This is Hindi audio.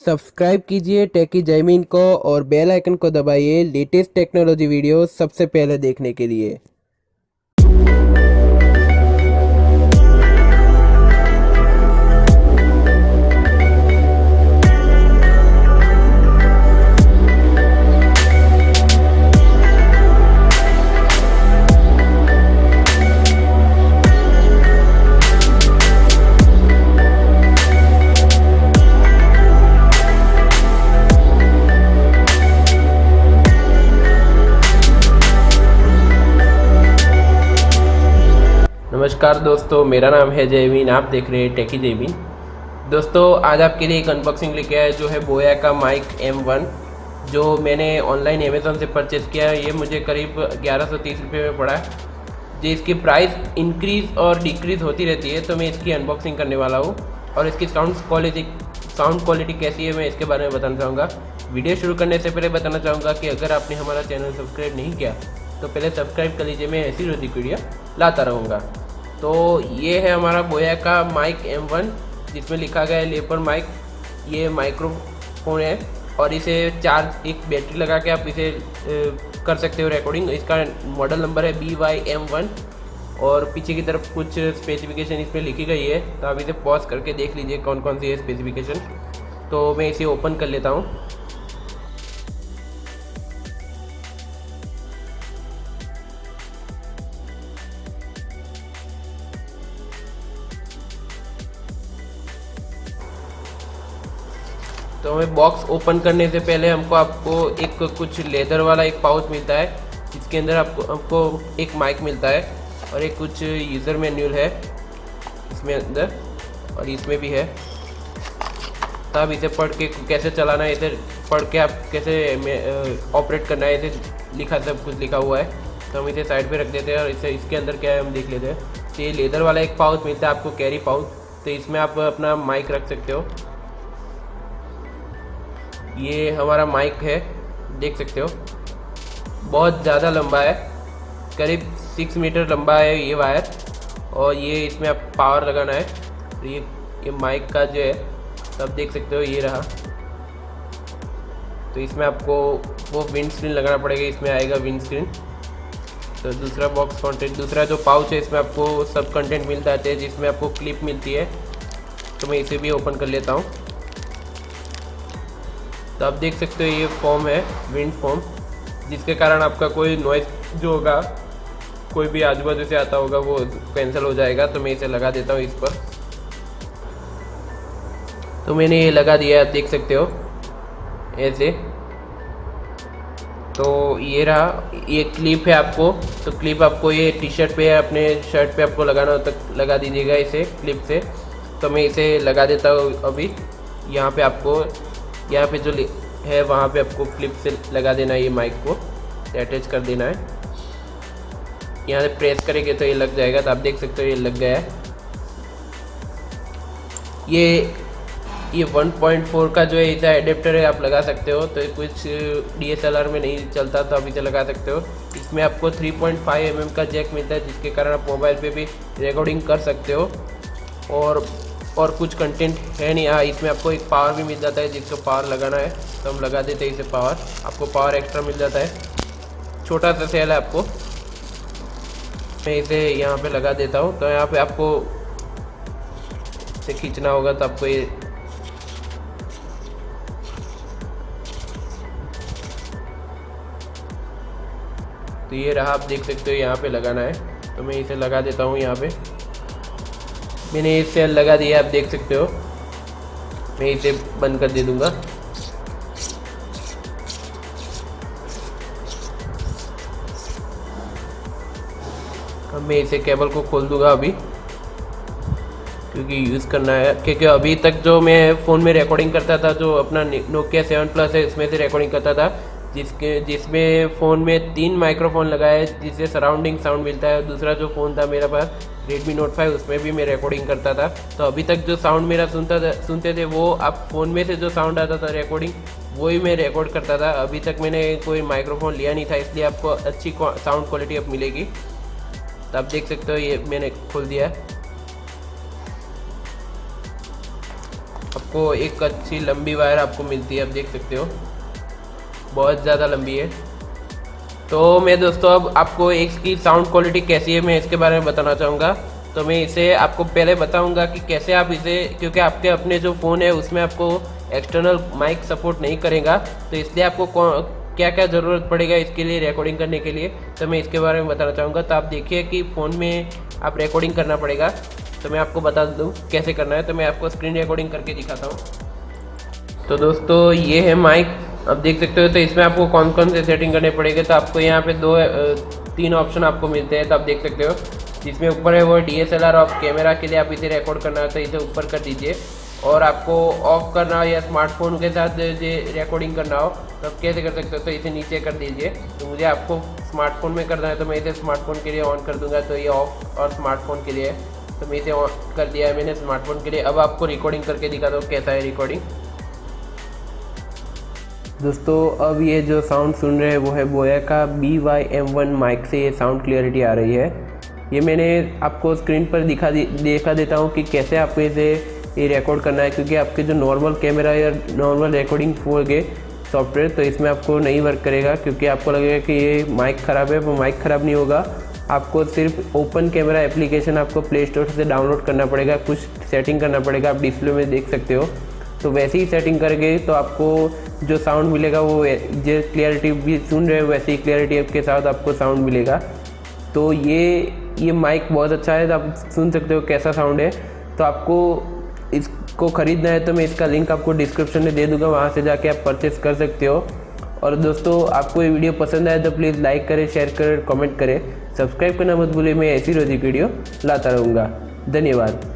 सब्सक्राइब कीजिए टेकी जयमीन को और बेल आइकन को दबाइए लेटेस्ट टेक्नोलॉजी वीडियो सबसे पहले देखने के लिए। नमस्कार दोस्तों, मेरा नाम है जयमीन। आप देख रहे हैं टेकी जयमीन। दोस्तों, आज आपके लिए एक अनबॉक्सिंग लेके आया जो है बोया का माइक M1, जो मैंने ऑनलाइन अमेज़ॉन से परचेज़ किया है। ये मुझे करीब 1130 रुपये में पड़ा है। जो इसकी प्राइस इंक्रीज़ और डिक्रीज़ होती रहती है, तो मैं इसकी अनबॉक्सिंग करने वाला हूँ और इसकी साउंड क्वालिटी कैसी है मैं इसके बारे में बताना चाहूँगा। वीडियो शुरू करने से पहले बताना चाहूँगा कि अगर आपने हमारा चैनल सब्सक्राइब नहीं किया तो पहले सब्सक्राइब कर लीजिए। मैं ऐसी रोज़ी वीडियो लाता रहूँगा। तो ये है हमारा बोया का माइक M1, जिसमें लिखा गया है लेपर माइक। ये माइक्रोफोन है और इसे चार्ज एक बैटरी लगा के आप इसे कर सकते हो रिकॉर्डिंग। इसका मॉडल नंबर है BYM1 और पीछे की तरफ कुछ स्पेसिफिकेशन इसमें लिखी गई है, तो आप इसे पॉज करके देख लीजिए कौन कौन सी है स्पेसिफिकेशन। तो मैं इसे ओपन कर लेता हूँ। तो हमें बॉक्स ओपन करने से पहले आपको एक कुछ लेदर वाला एक पाउच मिलता है, जिसके अंदर आपको एक माइक मिलता है और एक कुछ यूज़र मैन्यूअल है इसमें अंदर, और इसमें भी है। तो आप इसे पढ़ के कैसे चलाना है, इसे पढ़ के आप कैसे ऑपरेट करना है, इसे लिखा सब कुछ लिखा हुआ है। तो हम इसे साइड पे रख देते हैं और इसके अंदर क्या है हम देख लेते हैं। तो ये लेदर वाला एक पाउच मिलता है आपको, कैरी पाउच। तो इसमें आप अपना माइक रख सकते हो। ये हमारा माइक है, देख सकते हो बहुत ज़्यादा लंबा है, करीब 6 मीटर लंबा है ये वायर। और ये इसमें आप पावर लगाना है। तो ये माइक का जो है, तो आप देख सकते हो ये रहा। तो इसमें आपको वो विंड स्क्रीन लगाना पड़ेगा, इसमें आएगा विंड स्क्रीन। तो दूसरा बॉक्स कंटेंट, दूसरा जो पाउच है, इसमें आपको सब कंटेंट मिलता है, जिसमें आपको क्लिप मिलती है। तो मैं इसे भी ओपन कर लेता हूँ। तो आप देख सकते हो ये फॉर्म है, विंड फॉर्म, जिसके कारण आपका कोई नॉइज़ जो होगा, कोई भी आजू बाजू से आता होगा, वो कैंसिल हो जाएगा। तो मैं इसे लगा देता हूँ इस पर। तो मैंने ये लगा दिया है, आप देख सकते हो ऐसे। तो ये रहा, ये क्लिप है आपको। तो क्लिप आपको ये टी शर्ट पे या अपने शर्ट पे आपको लगाना हो तो लगा दीजिएगा इसे क्लिप से। तो मैं इसे लगा देता हूँ अभी। यहाँ पे आपको, यहाँ पे जो है वहाँ पे आपको क्लिप से लगा देना है, ये माइक को अटैच कर देना है। यहाँ से प्रेस करेंगे तो ये लग जाएगा। तो आप देख सकते हो ये लग गया है। ये 1.4 का जो है इसे एडेप्टर है, आप लगा सकते हो। तो कुछ DSLR में नहीं चलता, तो आप इसे लगा सकते हो। इसमें आपको 3.5 mm का जैक मिलता है, जिसके कारण आप मोबाइल पे भी रिकॉर्डिंग कर सकते हो। और कुछ कंटेंट है नहीं। हाँ, इसमें आपको एक पावर भी मिल जाता है, जिसको पावर लगाना है तो हम लगा देते हैं इसे पावर। आपको पावर एक्स्ट्रा मिल जाता है। छोटा सा सेल है आपको। मैं इसे यहाँ पे लगा देता हूँ। तो यहाँ पे आपको इसे खींचना होगा, तो आपको ये तो ये रहा, आप देख सकते हो यहाँ पे लगाना है। तो मैं इसे लगा देता हूँ यहाँ पे। मैंने ये सेल लगा दिया, आप देख सकते हो। मैं इसे बंद कर दे दूँगा। अब मैं इसे केबल को खोल दूँगा अभी, क्योंकि यूज़ करना है। क्योंकि अभी तक जो मैं फ़ोन में रिकॉर्डिंग करता था, जो अपना Nokia 7 Plus है, इसमें से रिकॉर्डिंग करता था, जिसमें फ़ोन में 3 माइक्रोफोन लगाया है, जिससे सराउंडिंग साउंड मिलता है। दूसरा जो फ़ोन था मेरा पास Redmi Note 5, उसमें भी मैं रिकॉर्डिंग करता था। तो अभी तक जो साउंड मेरा सुनते थे, वो आप फ़ोन में से जो साउंड आता था रिकॉर्डिंग, वही मैं रिकॉर्ड करता था। अभी तक मैंने कोई माइक्रोफोन लिया नहीं था, इसलिए आपको अच्छी साउंड क्वालिटी अब मिलेगी। तो आप देख सकते हो ये मैंने खोल दिया है। आपको एक अच्छी लंबी वायर आपको मिलती है, आप देख सकते हो बहुत ज़्यादा लंबी है। तो मैं दोस्तों अब आपको इसकी साउंड क्वालिटी कैसी है मैं इसके बारे में बताना चाहूँगा। तो मैं इसे आपको पहले बताऊँगा कि कैसे आप इसे, क्योंकि आपके अपने जो फ़ोन है उसमें आपको एक्सटर्नल माइक सपोर्ट नहीं करेगा, तो इसलिए आपको क्या क्या ज़रूरत पड़ेगा इसके लिए रिकॉर्डिंग करने के लिए, तो मैं इसके बारे में बताना चाहूँगा। तो आप देखिए कि फ़ोन में आप रिकॉर्डिंग करना पड़ेगा, तो मैं आपको बता दूँ कैसे करना है। तो मैं आपको स्क्रीन रिकॉर्डिंग करके दिखाता हूँ। तो दोस्तों ये है माइक, अब देख सकते हो। तो इसमें आपको कौन कौन से सेटिंग करने पड़ेंगे, तो आपको यहाँ पे तीन ऑप्शन आपको मिलते हैं, तो आप देख सकते हो। जिसमें ऊपर है वो DSLR ऑफ कैमरा के लिए आप इसे रिकॉर्ड करना है तो इसे ऊपर कर दीजिए, और आपको ऑफ करना हो या स्मार्टफोन के साथ रिकॉर्डिंग करना हो तो आप कैसे कर सकते हो, तो इसे नीचे कर दीजिए। तो मुझे आपको स्मार्टफोन में करना है तो मैं इसे स्मार्टफोन के लिए ऑन कर दूंगा, तो ये ऑफ और स्मार्टफोन के लिए है, तो मैं इसे ऑन कर दिया है मैंने स्मार्टफोन के लिए। अब आपको रिकॉर्डिंग करके दिखाता हूँ कैसा है रिकॉर्डिंग। दोस्तों अब ये जो साउंड सुन रहे हैं वो है बोया का BY-M1 माइक से ये साउंड क्लियरिटी आ रही है। ये मैंने आपको स्क्रीन पर दिखा देता हूँ कि कैसे आपको इसे ये रिकॉर्ड करना है, क्योंकि आपके जो नॉर्मल कैमरा या नॉर्मल रिकॉर्डिंग होगे सॉफ्टवेयर तो इसमें आपको नहीं वर्क करेगा, क्योंकि आपको लगेगा कि ये माइक ख़राब है, वो माइक ख़राब नहीं होगा। आपको सिर्फ ओपन कैमरा एप्लीकेशन आपको प्ले स्टोर से डाउनलोड करना पड़ेगा, कुछ सेटिंग करना पड़ेगा, आप डिस्प्ले में देख सकते हो। तो वैसे ही सेटिंग करके तो आपको जो साउंड मिलेगा वो जो क्लियरिटी भी सुन रहे हो वैसे ही क्लियरिटी के साथ आपको साउंड मिलेगा। तो ये माइक बहुत अच्छा है, तो आप सुन सकते हो कैसा साउंड है। तो आपको इसको ख़रीदना है तो मैं इसका लिंक आपको डिस्क्रिप्शन में दे दूँगा, वहाँ से जाके आप परचेस कर सकते हो। और दोस्तों आपको ये वीडियो पसंद आए तो प्लीज़ लाइक करें, शेयर करें, कमेंट करें, सब्सक्राइब करना मत भूलिए। मैं ऐसी रोज़ वीडियो लाता रहूँगा। धन्यवाद।